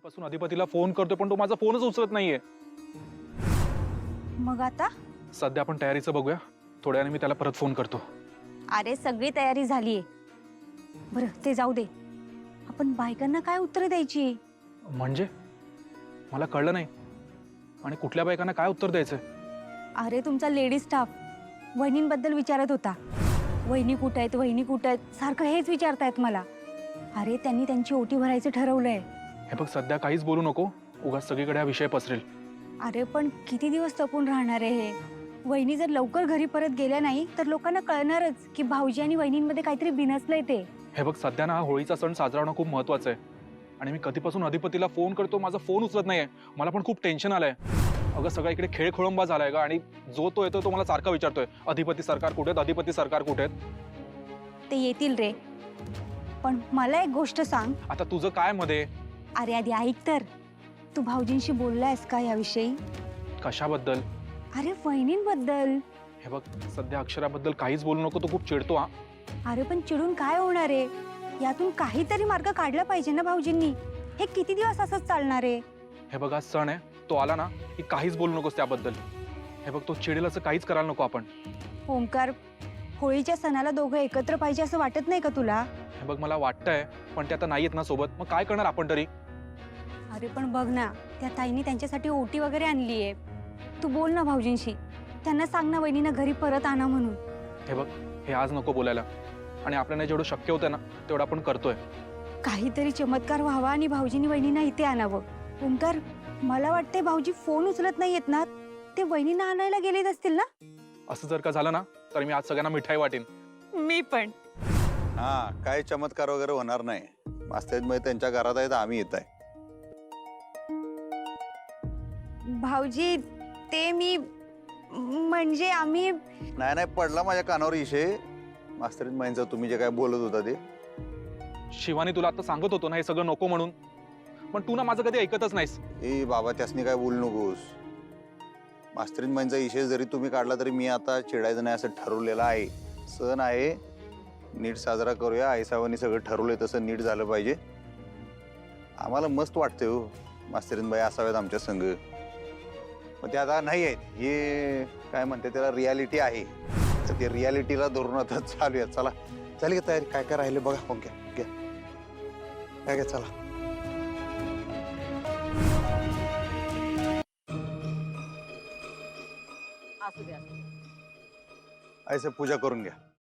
पासून अधिपतीला फोन करतोय पण तो माझा फोनच उचलत नाहीये. मग आता? सध्या आपण तयारीचं बघूया. थोड्या वेळाने मी त्याला परत फोन करतो. अरे सगळी तयारी झालीये. बरं ते जाऊ दे. आपण बायकांना काय उत्तर द्यायची? म्हणजे मला कळलं नाही. आणि कुठल्या बायकांना काय उत्तर द्यायचंय? अरे तुमचा लेडी स्टाफ वहिनींबद्दल विचारत होता. वहिनी कुठं आहेत, वहिनी कुठं आहेत, सारखं हेच विचारतायत मला. अरे त्यांनी त्यांची ओटी भरायचं ठरवलंय. हे बघ, सध्या काहीच बोलू नको. उगाच सगळीकडे हा विषय पसरेल. अरे पण किती दिवस तपून राहणार आहे हे? वहिनी जर लवकर घरी परत गेल्या नाही तर लोकांना कळणारच की भाऊजी आणि वहिनींमध्ये काहीतरी बिनसलंय ते. हे बघ, सध्या ना हा होळीचा सण साजरा होणं खूप महत्वाचं आहे. आणि मी कधीपासून अधिपतीला फोन करतो, माझा फोन उचलत नाहीये. मला पण खूप टेन्शन आलंय. अगं सगळा इकडे खेळ खोळंबा झालाय का? आणि जो तो येतो तो मला सारखा विचारतोय, अधिपती सरकार कुठे आहेत, अधिपती सरकार कुठे आहेत? ते येतील रे. पण मला एक गोष्ट सांग. आता तुझं काय मध्ये? अरे आधी ऐक तर. तू भाऊजींशी बोललायस का याविषयी? कशाबद्दल? अरे वहिनींबद्दल. हे बघ, सध्या अक्षराबद्दल काहीच बोलू नको. तो खूप चिडतो हा. अरे पण चिडून काय होणार आहे? यातून काहीतरी मार्ग काढला पाहिजे ना भाऊजींनी. हे किती दिवस असंच चालणार आहे? हे बघ, आज सण आहे. तो आला ना की काहीच बोलू नकोस त्याबद्दल. हे बघ, तो चिडेल असं काहीच करायला नको आपण. ओंकार, होळीच्या सणाला दोघं एकत्र पाहिजे असं वाटत नाही का तुला? हे बघ, मला वाटतंय पण ते आता नाही येत ना सोबत. मग काय करणार आपण तरी? अरे पण बघ ना, त्या ताईंनी त्यांच्यासाठी ओटी वगैरे आणलीये. तू बोल ना भाऊजींशी. त्यांना सांग ना वहिनींना घरी परत आणा म्हणून. हे बघ, हे आज नको बोलायला. आणि आपल्याला जेवढं शक्य होतं ना तेवढं आपण करतोय. काहीतरी चमत्कार व्हावा आणि भाऊजींनी वहिनींना इथे आणावं. ओंकार, मला वाटतंय भाऊजी फोन उचलत नाहीयेत ना, ते वहिनींना आणायला गेलेत असतील ना? असं जर का झालं ना तर मी आज सगळ्यांना मिठाई वाटेन. मी पण. हा, काय चमत्कार वगैरे होणार नाही. मास्तर त्यांच्या घरात आहेत, आम्ही येत आहे. भाऊजी ते मी म्हणजे आम्ही नाही नाही, पडला माझ्या कानावर विषय. मास्तरीन माईंचा तुम्ही जे काय बोलत होता ते. शिवानी, तुला आता सांगत होतो ना हे सगळं नको म्हणून. पण तू ना माझं कधी ऐकतच नाहीस. ए बाबा, त्यासनी काय बोलू नकोस. मास्तरीन माईंचा विषय जरी तुम्ही काढला तरी मी आता चिडायचं नाही असं ठरवलेलं आहे. सण आहे, नीट साजरा करूया. आईसाहेबांनी सगळं ठरवलंय तसं नीट झालं पाहिजे. आम्हाला मस्त वाटतंय हो, मास्तरीन बाई असाव्यात आमच्या संघ. पण ते आता नाही आहेत. हे काय म्हणते त्याला, रियालिटी आहे. तर ते रियालिटीला धरून आता चालूया. चला झाली का तयारी? काय काय राहिले बघा. हो घ्या घ्या, काय काय, चला. असू दे. ऐसे पूजा करून घ्या.